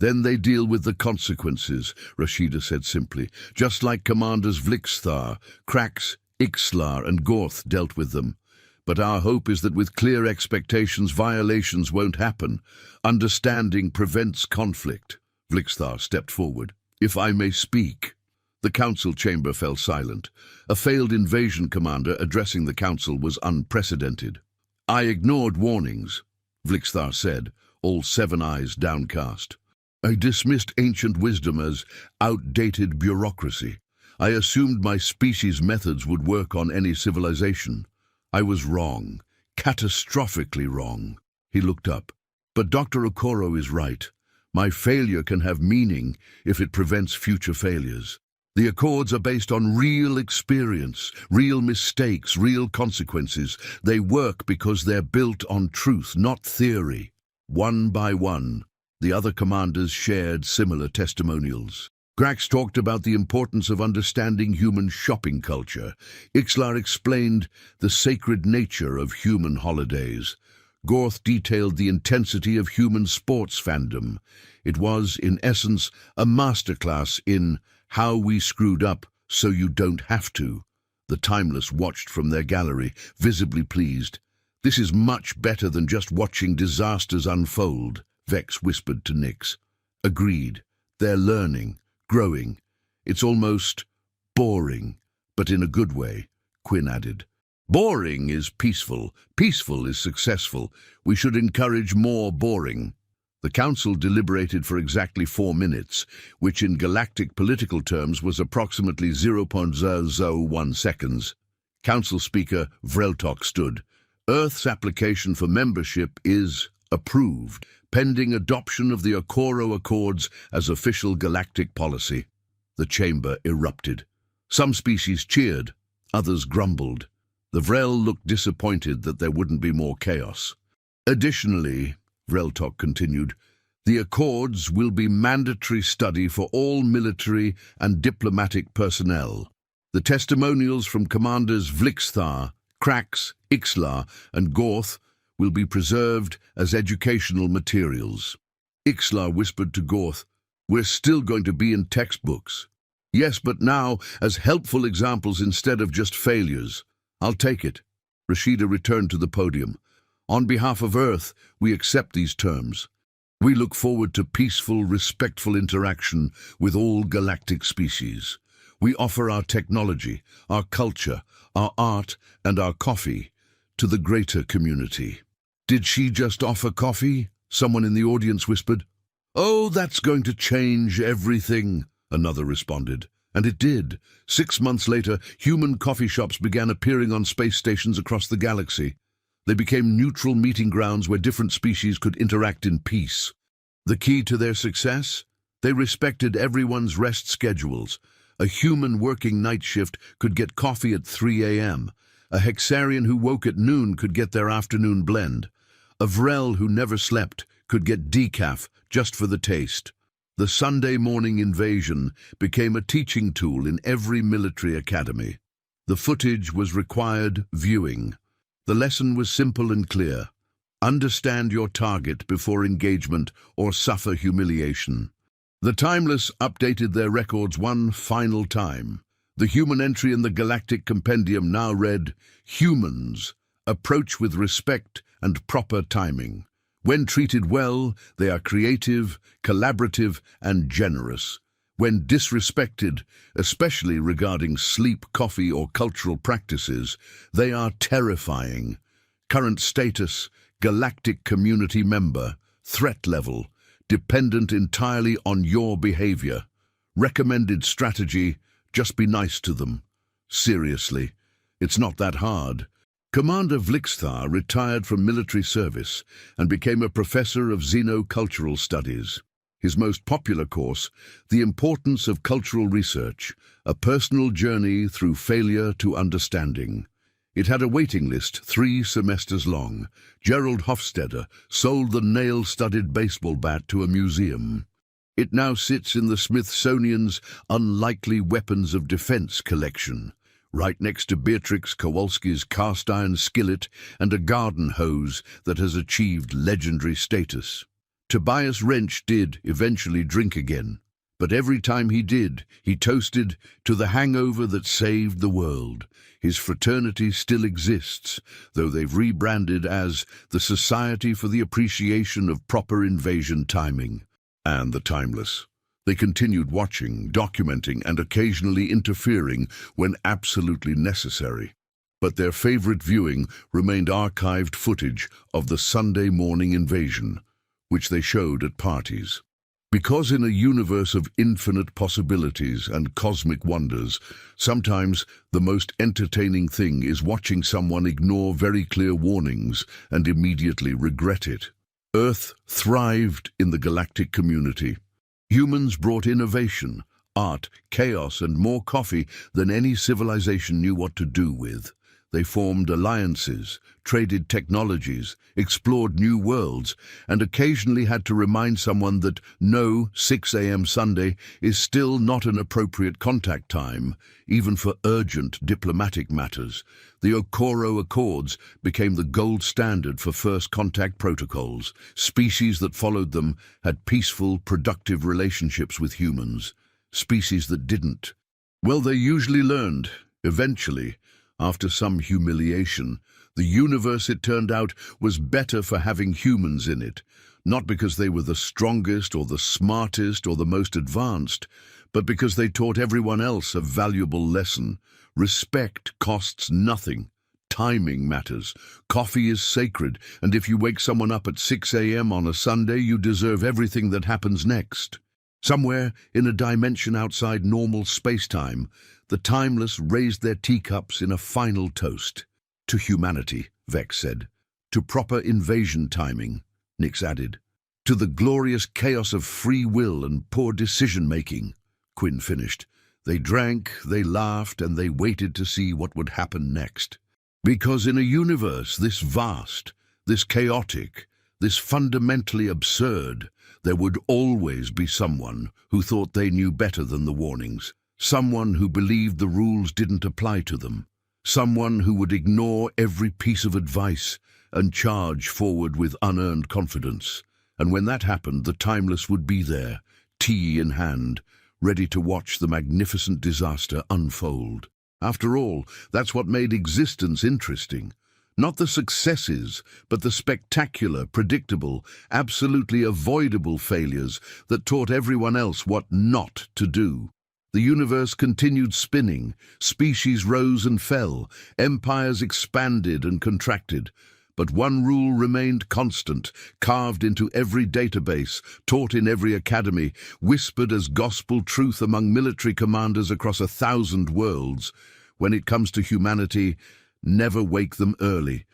then they deal with the consequences, Rashida said simply, just like Commanders Vlixthar, Krax, Ixlar, and Gorth dealt with them. But our hope is that with clear expectations, violations won't happen. Understanding prevents conflict. Vlixthar stepped forward. If I may speak. The council chamber fell silent. A failed invasion commander addressing the council was unprecedented. I ignored warnings, Vlixthar said, all 7 eyes downcast. I dismissed ancient wisdom as outdated bureaucracy. I assumed my species' methods would work on any civilization. I was wrong, catastrophically wrong. He looked up. But Dr. Okoro is right. My failure can have meaning if it prevents future failures. The Accords are based on real experience, real mistakes, real consequences. They work because they're built on truth, not theory. One by one, the other commanders shared similar testimonials. Grax talked about the importance of understanding human shopping culture. Ixlar explained the sacred nature of human holidays. Gorth detailed the intensity of human sports fandom. It was, in essence, a masterclass in how we screwed up so you don't have to. The Timeless watched from their gallery, visibly pleased. This is much better than just watching disasters unfold, Vex whispered to Nyx. Agreed. They're learning, growing. It's almost boring, but in a good way, Quinn added. Boring is peaceful. Peaceful is successful. We should encourage more boring. The council deliberated for exactly 4 minutes, which in galactic political terms was approximately 0.001 seconds. Council Speaker Vreltok stood. Earth's application for membership is approved, pending adoption of the Okoro Accords as official galactic policy. The chamber erupted. Some species cheered, others grumbled. The Vrel looked disappointed that there wouldn't be more chaos. Additionally, Vreltok continued, the Accords will be mandatory study for all military and diplomatic personnel. The testimonials from Commanders Vlixthar, Krax, Ixlar, and Gorth will be preserved as educational materials. Ixlar whispered to Gorth, we're still going to be in textbooks. Yes, but now as helpful examples instead of just failures. I'll take it. Rashida returned to the podium. On behalf of Earth, we accept these terms. We look forward to peaceful, respectful interaction with all galactic species. We offer our technology, our culture, our art, and our coffee to the greater community. Did she just offer coffee? Someone in the audience whispered. Oh, that's going to change everything, another responded. And it did. 6 months later, human coffee shops began appearing on space stations across the galaxy. They became neutral meeting grounds where different species could interact in peace. The key to their success? They respected everyone's rest schedules. A human working night shift could get coffee at 3 a.m. A Hexarian who woke at noon could get their afternoon blend. A Vrel who never slept could get decaf just for the taste. The Sunday morning invasion became a teaching tool in every military academy. The footage was required viewing. The lesson was simple and clear. Understand your target before engagement or suffer humiliation. The Timeless updated their records one final time. The human entry in the Galactic Compendium now read, Humans, approach with respect and proper timing. When treated well, they are creative, collaborative, and generous. When disrespected, especially regarding sleep, coffee, or cultural practices, they are terrifying. Current status, galactic community member. Threat level, dependent entirely on your behavior. Recommended strategy, just be nice to them. Seriously, it's not that hard. Commander Vlixthar retired from military service and became a professor of xenocultural studies. His most popular course, The Importance of Cultural Research, a personal journey through failure to understanding. It had a waiting list 3 semesters long. Gerald Hofstadter sold the nail-studded baseball bat to a museum. It now sits in the Smithsonian's Unlikely Weapons of Defense collection, right next to Beatrix Kowalski's cast-iron skillet and a garden hose that has achieved legendary status. Tobias Wrench did eventually drink again, but every time he did, he toasted to the hangover that saved the world. His fraternity still exists, though they've rebranded as the Society for the Appreciation of Proper Invasion Timing. And the Timeless. They continued watching, documenting, and occasionally interfering when absolutely necessary. But their favorite viewing remained archived footage of the Sunday morning invasion, which they showed at parties. Because in a universe of infinite possibilities and cosmic wonders, sometimes the most entertaining thing is watching someone ignore very clear warnings and immediately regret it. Earth thrived in the galactic community. Humans brought innovation, art, chaos, and more coffee than any civilization knew what to do with. They formed alliances, traded technologies, explored new worlds, and occasionally had to remind someone that no 6 a.m. Sunday is still not an appropriate contact time, even for urgent diplomatic matters. The Okoro Accords became the gold standard for first contact protocols. Species that followed them had peaceful, productive relationships with humans. Species that didn't, well, they usually learned, eventually. After some humiliation, the universe, it turned out, was better for having humans in it, not because they were the strongest or the smartest or the most advanced, but because they taught everyone else a valuable lesson. Respect costs nothing. Timing matters. Coffee is sacred, and if you wake someone up at 6 a.m. on a Sunday, you deserve everything that happens next. Somewhere in a dimension outside normal space-time, the Timeless raised their teacups in a final toast. To humanity, Vex said. To proper invasion timing, Nix added. To the glorious chaos of free will and poor decision-making, Quinn finished. They drank, they laughed, and they waited to see what would happen next. Because in a universe this vast, this chaotic, this fundamentally absurd, there would always be someone who thought they knew better than the warnings. Someone who believed the rules didn't apply to them. Someone who would ignore every piece of advice and charge forward with unearned confidence. And when that happened, the Timeless would be there, tea in hand, ready to watch the magnificent disaster unfold. After all, that's what made existence interesting. Not the successes, but the spectacular, predictable, absolutely avoidable failures that taught everyone else what not to do. The universe continued spinning, species rose and fell, empires expanded and contracted. But one rule remained constant, carved into every database, taught in every academy, whispered as gospel truth among military commanders across 1,000 worlds. When it comes to humanity, never wake them early.